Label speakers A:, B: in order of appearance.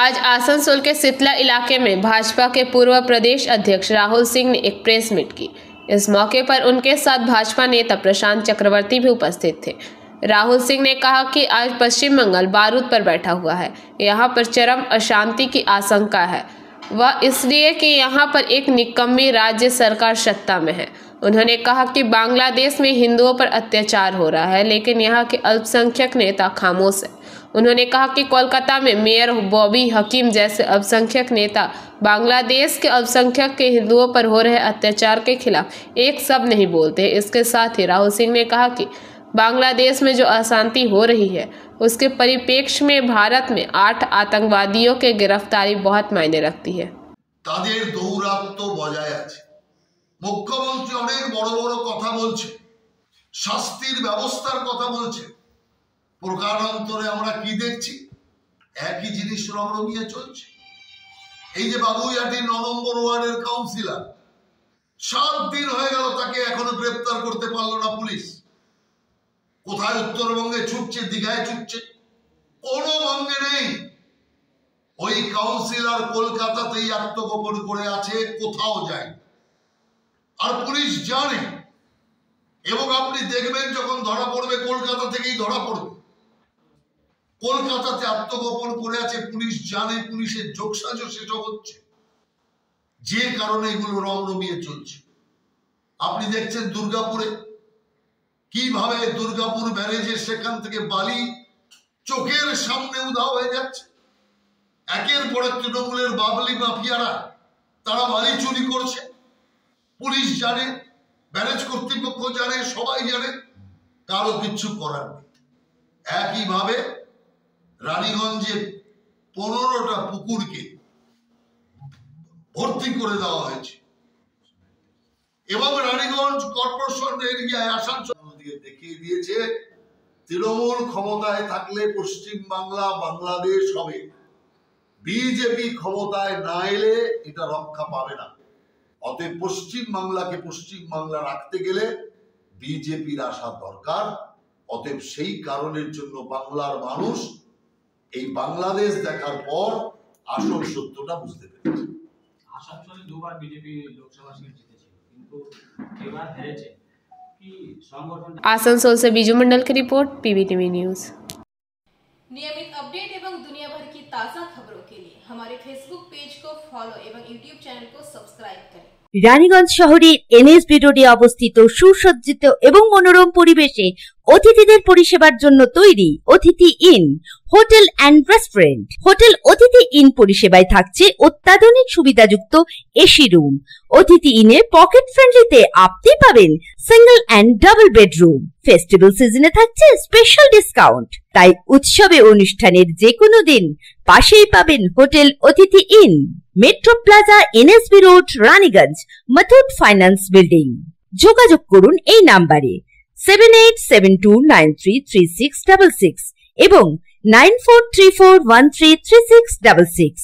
A: आज आसनसोल के सितला इलाके में भाजपा के पूर्व प्रदेश अध्यक्ष राहुल सिंह ने एक प्रेस मीट की। इस मौके पर उनके साथ भाजपा नेता प्रशांत चक्रवर्ती भी उपस्थित थे। राहुल सिंह ने कहा कि आज पश्चिम बंगाल बारूद पर बैठा हुआ है। यहाँ पर चरम अशांति की आशंका है, वह इसलिए कि यहाँ पर एक निकम्मी राज्य सरकार सत्ता में है। उन्होंने कहा कि बांग्लादेश में हिंदुओं पर अत्याचार हो रहा है, लेकिन यहाँ के अल्पसंख्यक नेता खामोश है। उन्होंने कहा कि कोलकाता में मेयर बॉबी हकीम जैसे अल्पसंख्यक नेता बांग्लादेश के अल्पसंख्यक के हिंदुओं पर हो रहे अत्याचार के खिलाफ एक शब्द नहीं बोलते। इसके साथ ही राहुल सिंह ने कहा कि बांग्लादेश में जो अशांति हो रही है उसके परिप्रेक्ष्य में भारत में 8 आतंकवादियों के गिरफ्तारी बहुत मायने रखती है।
B: তাদের দৌরাত্ম্য বজায় আছে। মুখ্যমন্ত্রী অনেক বড় বড় কথা বলছে, শাস্তির ব্যবস্থার কথা বলছে। প্রকারান্তরে আমরা কি দেখছি? একই জিনিস রমরমিয়ে চলছে। এই যে বাবুইয়াটির 9 নম্বর ওয়ার্ডের কাউন্সিলর, 7 দিন হয়ে গেল, তাকে এখনো গ্রেফতার করতে পারলো না পুলিশ। কোথায় উত্তরবঙ্গে ছুটছে, দীঘায় ছুটছে, কোনো বঙ্গে নেই। ওই কাউন্সিলর কলকাতাতেই আত্মগোপন করে আছে, কোথাও যায়। আর পুলিশ জানে, এবং আপনি দেখবেন যখন ধরা পড়বে কলকাতা থেকেই ধরা পড়বে। কলকাতাতে আত্মগোপন করে আছে, পুলিশ জানে, পুলিশের যোগসাজশ সেসব হচ্ছে, যে কারণে এগুলো রমরমিয়ে চলছে। আপনি দেখছেন দুর্গাপুরে কিভাবে দুর্গাপুর ব্যারেজের সেখান থেকে বালি চোখের সামনে উধাও হয়ে যাচ্ছে। একের পর এক তৃণমূলের বাবলি মাফিয়ারা তারা বালি চুরি করছে। পুলিশ জানে, ব্যারেজ কর্তৃপক্ষ জানে, সবাই জানে, কারো কিচ্ছু করার নেই। একইভাবে রানীগঞ্জে 15টা পুকুরকে ভর্তি করে দেওয়া হয়েছে, এবং রানীগঞ্জ কর্পোরেশন এরিয়ায় আসানসোল দেখিয়ে দিয়েছে তৃণমূল ক্ষমতায় থাকলে পশ্চিম বাংলা বাংলাদেশ হবে, বিজেপি ক্ষমতায় না এলে এটা রক্ষা পাবে না। অতএব পশ্চিম বাংলাকে পশ্চিম বাংলা রাখতে গেলে বিজেপির আসা দরকার। অতএব সেই কারণের জন্য বাংলার মানুষ এই বাংলাদেশ দেখার পর আসল সত্যটা বুঝতে পেরেছে।
C: আসানসোলে 2বার বিজেপি লোকসভা সিট জিতেছে, কিন্তু এবার হেরেছে। কি সংগঠন?
A: आसनसोल से बीजू मंडल की रिपोर्ट, पीबीटीवी न्यूज।
D: नियमित अपडेट एवं दुनिया भर की ताज़ा खबरों के लिए हमारे फेसबुक पेज को फॉलो एवं यूट्यूब चैनल को सब्सक्राइब करें।
E: রানীগঞ্জ শহরের এনএসবি রোডে অবস্থিত সুসজ্জিত এবং মনোরম পরিবেশে অতিথিদের পরিষেবার জন্য তৈরি অতিথি in hotel and restaurant. Hotel অতিথি ইন পরিষেবায় থাকছে অত্যাধুনিক সুবিধাযুক্ত এসি রুম। অতিথি ইনে পকেট ফ্রেন্ডলিতে আপনি পাবেন single and double bedroom. Festival সিজনে থাকছে স্পেশাল ডিসকাউন্ট। তাই উৎসবে অনুষ্ঠানের যে কোনো দিন পাশেই পাবেন হোটেল অতিথি in, metro plaza, NSB road, Raniganj, Muthoot finance building. যোগাযোগ করুন এই নাম্বারে 7872933666 এবং 9434133666।